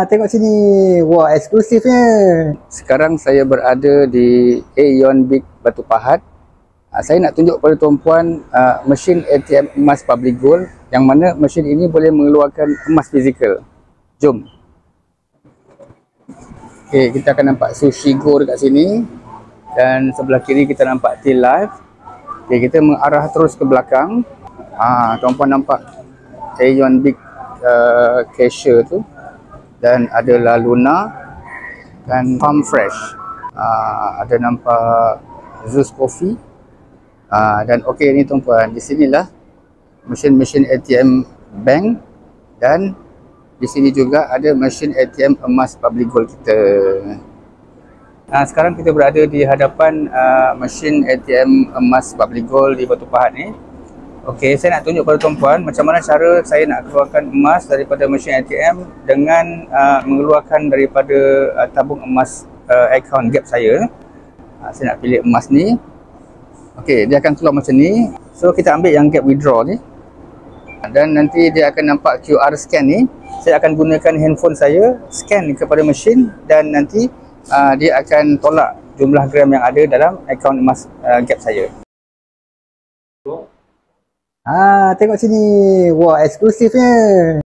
Tengok sini. Wah, eksklusifnya. Sekarang saya berada di Aeon Big Batu Pahat. Saya nak tunjuk kepada tuan-puan mesin ATM emas Public Gold, yang mana mesin ini boleh mengeluarkan emas fizikal. Jom. Okey, kita akan nampak Sushi Go dekat sini. Dan sebelah kiri kita nampak Till Life. Okey, kita mengarah terus ke belakang. Tuan-puan nampak Aeon Big cashier tu. Dan ada La Luna dan Farm Fresh. Ada nampak Zeus Coffee. Dan okey ni tuan-puan, di sinilah mesin-mesin ATM bank, dan di sini juga ada mesin ATM emas Public Gold kita. Sekarang kita berada di hadapan mesin ATM emas Public Gold di Batu Pahat ni. Okey, saya nak tunjuk kepada tuan-puan macam mana cara saya nak keluarkan emas daripada mesin ATM dengan mengeluarkan daripada tabung emas akaun gap saya. Saya nak pilih emas ni. Okey, dia akan keluar macam ni. So kita ambil yang gap withdraw ni. Dan nanti dia akan nampak QR scan ni. Saya akan gunakan handphone saya, scan kepada mesin, dan nanti dia akan tolak jumlah gram yang ada dalam akaun emas gap saya. Tengok sini. Wah, eksklusifnya.